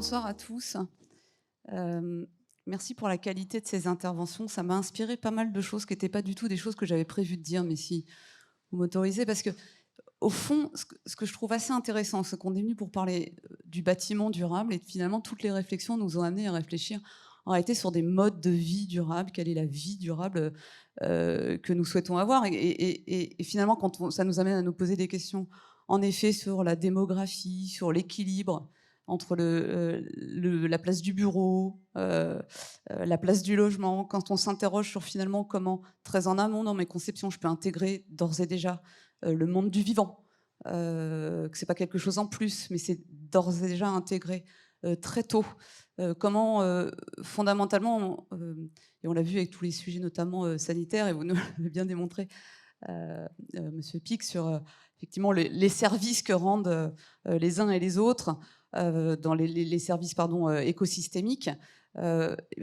bonsoir à tous. Merci pour la qualité de ces interventions. Ça m'a inspiré pas mal de choses qui n'étaient pas du tout des choses que j'avais prévu de dire, mais si vous m'autorisez, parce que au fond, ce que je trouve assez intéressant, c'est qu'on est venu pour parler du bâtiment durable et finalement toutes les réflexions nous ont amené à réfléchir en réalité sur des modes de vie durables. Quelle est la vie durable que nous souhaitons avoir et finalement, ça nous amène à nous poser des questions, en effet, sur la démographie, sur l'équilibre entre la place du bureau, la place du logement, quand on s'interroge sur finalement comment, très en amont dans mes conceptions, je peux intégrer d'ores et déjà le monde du vivant, que c'est pas quelque chose en plus, mais c'est d'ores et déjà intégré très tôt. Comment fondamentalement, et on l'a vu avec tous les sujets notamment sanitaires, et vous nous l'avez bien démontré, Monsieur Pic, sur effectivement les services que rendent les uns et les autres dans les services écosystémiques.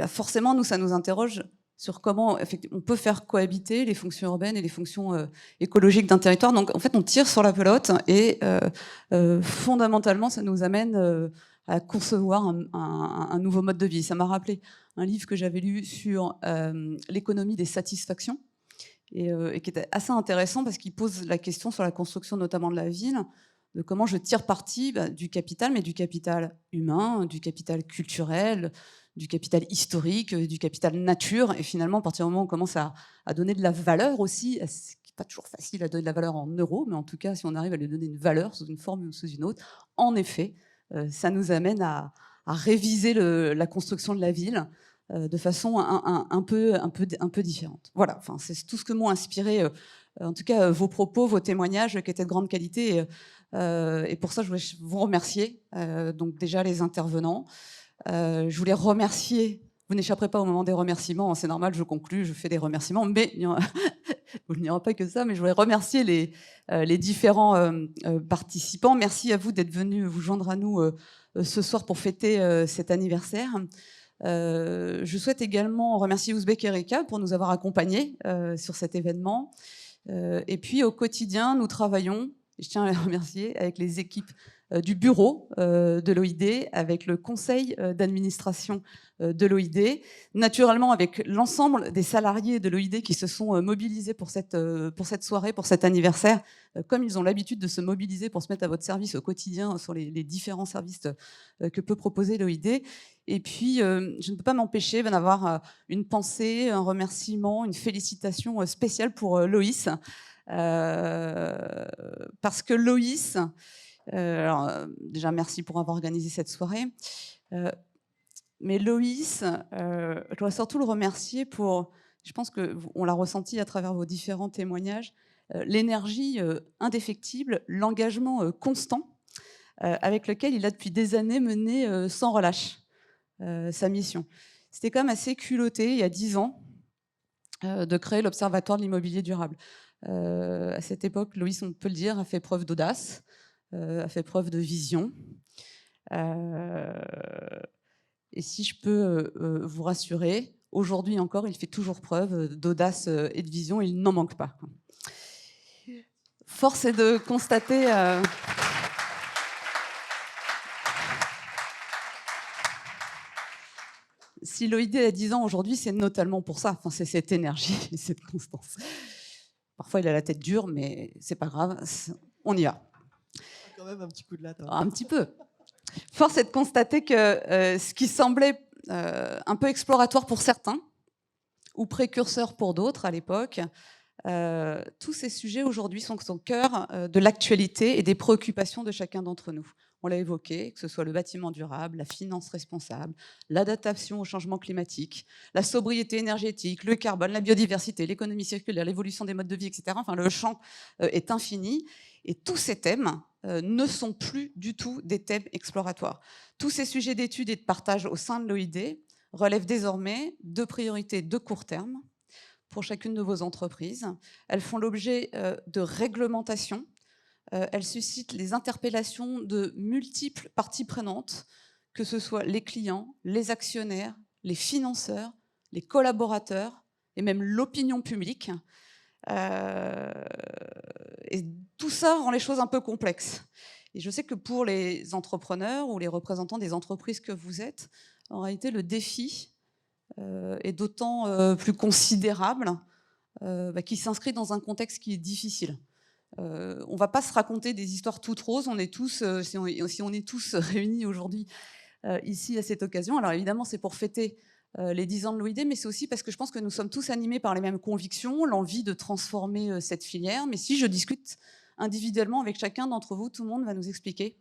Forcément, nous, ça nous interroge sur comment on peut faire cohabiter les fonctions urbaines et les fonctions écologiques d'un territoire. Donc, en fait, on tire sur la pelote et fondamentalement, ça nous amène à concevoir un nouveau mode de vie. Ça m'a rappelé un livre que j'avais lu sur l'économie des satisfactions et qui était assez intéressant parce qu'il pose la question sur la construction notamment de la ville, de comment je tire parti du capital, mais du capital humain, du capital culturel, du capital historique, du capital nature. Et finalement, à partir du moment où on commence à donner de la valeur aussi, ce qui n'est pas toujours facile à donner de la valeur en euros, mais en tout cas, si on arrive à lui donner une valeur sous une forme ou sous une autre, en effet, ça nous amène à réviser la construction de la ville de façon un peu différente. Voilà, enfin, c'est tout ce que m'ont inspiré, en tout cas, vos propos, vos témoignages, qui étaient de grande qualité. Et pour ça, je voulais vous remercier, donc déjà les intervenants. Je voulais remercier, vous n'échapperez pas au moment des remerciements, hein, c'est normal, je conclus, je fais des remerciements, mais il n'y aura pas que ça, mais je voulais remercier les différents participants. Merci à vous d'être venus vous joindre à nous ce soir pour fêter cet anniversaire. Je souhaite également remercier Ouzbek Erika pour nous avoir accompagnés sur cet événement. Et puis au quotidien, nous travaillons, je tiens à les remercier, avec les équipes du bureau de l'OID, avec le conseil d'administration de l'OID, naturellement avec l'ensemble des salariés de l'OID qui se sont mobilisés pour cette soirée, pour cet anniversaire, comme ils ont l'habitude de se mobiliser pour se mettre à votre service au quotidien sur les différents services que peut proposer l'OID. Et puis, je ne peux pas m'empêcher d'avoir une pensée, un remerciement, une félicitation spéciale pour Loïs. Parce que Loïs, déjà merci pour avoir organisé cette soirée, mais Loïs, je dois surtout le remercier pour, je pense qu'on l'a ressenti à travers vos différents témoignages, l'énergie indéfectible, l'engagement constant avec lequel il a depuis des années mené sans relâche sa mission. C'était quand même assez culotté, il y a 10 ans, de créer l'Observatoire de l'immobilier durable. À cette époque, Loïs, on peut le dire, a fait preuve d'audace, a fait preuve de vision. Et si je peux vous rassurer, aujourd'hui encore, il fait toujours preuve d'audace et de vision, il n'en manque pas. Force est de constater... Si l'OID a 10 ans aujourd'hui, c'est notamment pour ça. Enfin, c'est cette énergie et cette constance. Parfois, il a la tête dure, mais c'est pas grave. On y va. Quand même un petit coup de latte. Hein. Un petit peu. Force est de constater que ce qui semblait un peu exploratoire pour certains, ou précurseur pour d'autres à l'époque, tous ces sujets aujourd'hui sont au cœur de l'actualité et des préoccupations de chacun d'entre nous. On l'a évoqué, que ce soit le bâtiment durable, la finance responsable, l'adaptation au changement climatique, la sobriété énergétique, le carbone, la biodiversité, l'économie circulaire, l'évolution des modes de vie, etc. Enfin, le champ est infini. Et tous ces thèmes ne sont plus du tout des thèmes exploratoires. Tous ces sujets d'études et de partage au sein de l'OID relèvent désormais de priorités de court terme pour chacune de vos entreprises. Elles font l'objet de réglementations. Elles suscitent les interpellations de multiples parties prenantes, que ce soit les clients, les actionnaires, les financeurs, les collaborateurs et même l'opinion publique. Et tout ça rend les choses un peu complexes. Et je sais que pour les entrepreneurs ou les représentants des entreprises que vous êtes, en réalité, le défi est d'autant plus considérable qu'il s'inscrit dans un contexte qui est difficile. On ne va pas se raconter des histoires toutes roses. On est tous, si on est tous réunis aujourd'hui ici à cette occasion, alors évidemment, c'est pour fêter les 10 ans de l'OID, mais c'est aussi parce que je pense que nous sommes tous animés par les mêmes convictions, l'envie de transformer cette filière. Mais si je discute individuellement avec chacun d'entre vous, tout le monde va nous expliquer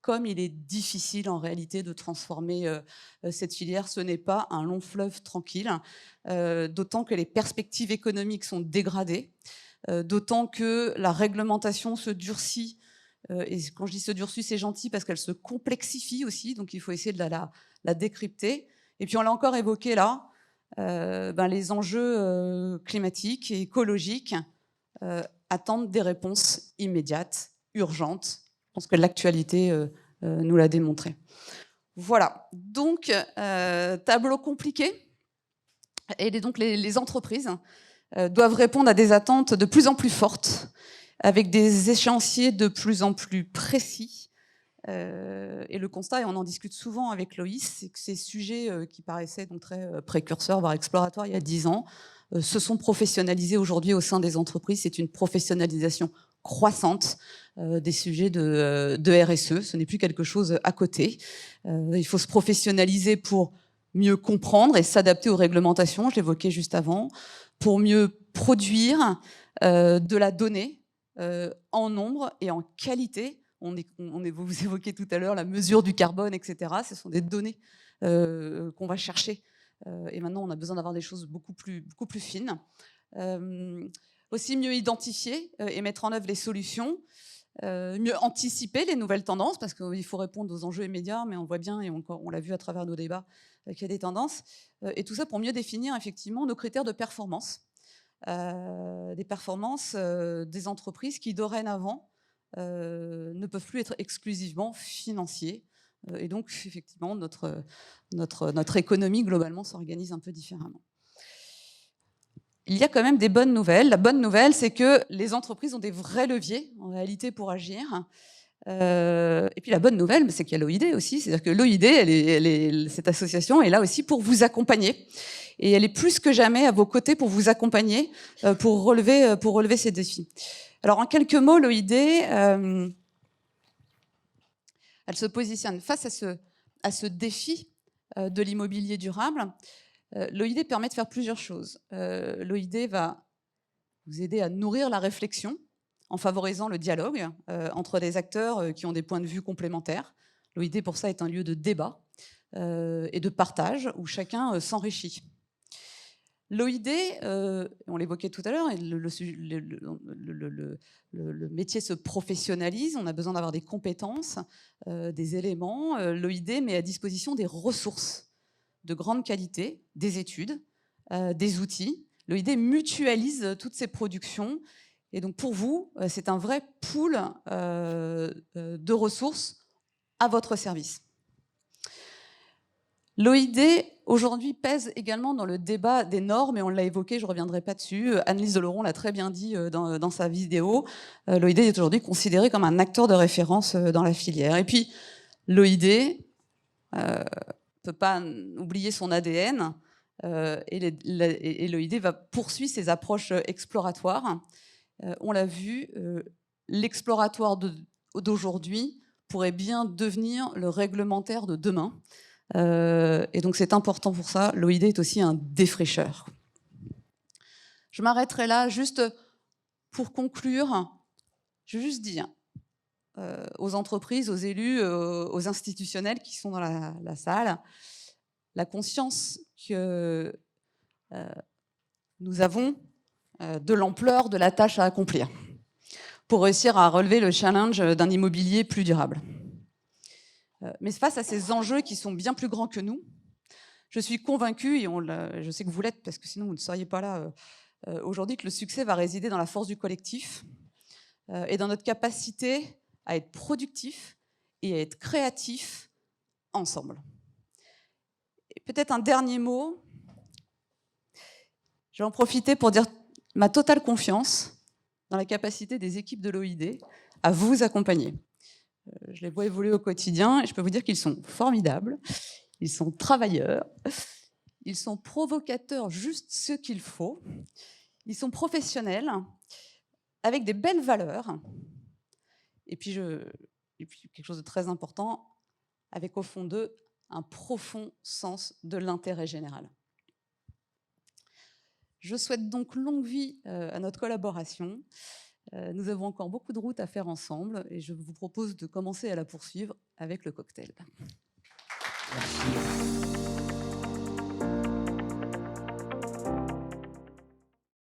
comme il est difficile en réalité de transformer cette filière. Ce n'est pas un long fleuve tranquille, d'autant que les perspectives économiques sont dégradées, d'autant que la réglementation se durcit. Et quand je dis se durcit, c'est gentil parce qu'elle se complexifie aussi, donc il faut essayer de la décrypter. Et puis on l'a encore évoqué là, les enjeux climatiques et écologiques attendent des réponses immédiates, urgentes. Je pense que l'actualité nous l'a démontré. Voilà, donc tableau compliqué. Et donc les entreprises doivent répondre à des attentes de plus en plus fortes, avec des échéanciers de plus en plus précis. Et le constat, et on en discute souvent avec Loïs, c'est que ces sujets qui paraissaient donc très précurseurs, voire exploratoires il y a 10 ans, se sont professionnalisés aujourd'hui au sein des entreprises. C'est une professionnalisation croissante des sujets de RSE. Ce n'est plus quelque chose à côté. Il faut se professionnaliser pour mieux comprendre et s'adapter aux réglementations, je l'évoquais juste avant, pour mieux produire de la donnée en nombre et en qualité. Vous évoquez tout à l'heure la mesure du carbone, etc. Ce sont des données qu'on va chercher. Et maintenant, on a besoin d'avoir des choses beaucoup plus fines. Aussi mieux identifier et mettre en œuvre les solutions. Mieux anticiper les nouvelles tendances, parce qu'il faut répondre aux enjeux immédiats, mais on voit bien, et on l'a vu à travers nos débats, qu'il y a des tendances. Et tout ça pour mieux définir effectivement nos critères de performance. Des performances des entreprises qui dorénavant ne peuvent plus être exclusivement financiers. Et donc, effectivement, notre économie, globalement, s'organise un peu différemment. Il y a quand même des bonnes nouvelles. La bonne nouvelle, c'est que les entreprises ont des vrais leviers, en réalité, pour agir. Et puis la bonne nouvelle, c'est qu'il y a l'OID aussi. C'est-à-dire que l'OID, cette association, est là aussi pour vous accompagner. Et elle est plus que jamais à vos côtés pour vous accompagner, pour relever ces défis. Alors, en quelques mots, l'OID, elle se positionne face à ce défi de l'immobilier durable. L'OID permet de faire plusieurs choses. L'OID va vous aider à nourrir la réflexion en favorisant le dialogue entre des acteurs qui ont des points de vue complémentaires. L'OID, pour ça, est un lieu de débat et de partage où chacun s'enrichit. L'OID, on l'évoquait tout à l'heure, le métier se professionnalise, on a besoin d'avoir des compétences, des éléments. L'OID met à disposition des ressources de grande qualité, des études, des outils. L'OID mutualise toutes ces productions. Et donc pour vous, c'est un vrai pool de ressources à votre service. L'OID, aujourd'hui, pèse également dans le débat des normes, et on l'a évoqué, je ne reviendrai pas dessus. Annelise Deleron l'a très bien dit dans sa vidéo. L'OID est aujourd'hui considéré comme un acteur de référence dans la filière. Et puis, l'OID ne peut pas oublier son ADN, et l'OID va poursuivre ses approches exploratoires. On l'a vu, l'exploratoire d'aujourd'hui pourrait bien devenir le réglementaire de demain. Et donc c'est important pour ça. L'OID est aussi un défricheur. Je m'arrêterai là juste pour conclure. Je veux juste dire aux entreprises, aux élus, aux institutionnels qui sont dans la salle, la conscience que nous avons de l'ampleur de la tâche à accomplir pour réussir à relever le challenge d'un immobilier plus durable. Mais face à ces enjeux qui sont bien plus grands que nous, je suis convaincue, et je sais que vous l'êtes parce que sinon vous ne seriez pas là aujourd'hui, que le succès va résider dans la force du collectif et dans notre capacité à être productif et à être créatif ensemble. Et peut-être un dernier mot, je vais en profiter pour dire ma totale confiance dans la capacité des équipes de l'OID à vous accompagner. Je les vois évoluer au quotidien et je peux vous dire qu'ils sont formidables, ils sont travailleurs, ils sont provocateurs juste ce qu'il faut, ils sont professionnels, avec des belles valeurs et puis quelque chose de très important, avec au fond d'eux un profond sens de l'intérêt général. Je souhaite donc longue vie à notre collaboration. Nous avons encore beaucoup de route à faire ensemble et je vous propose de commencer à la poursuivre avec le cocktail. Merci.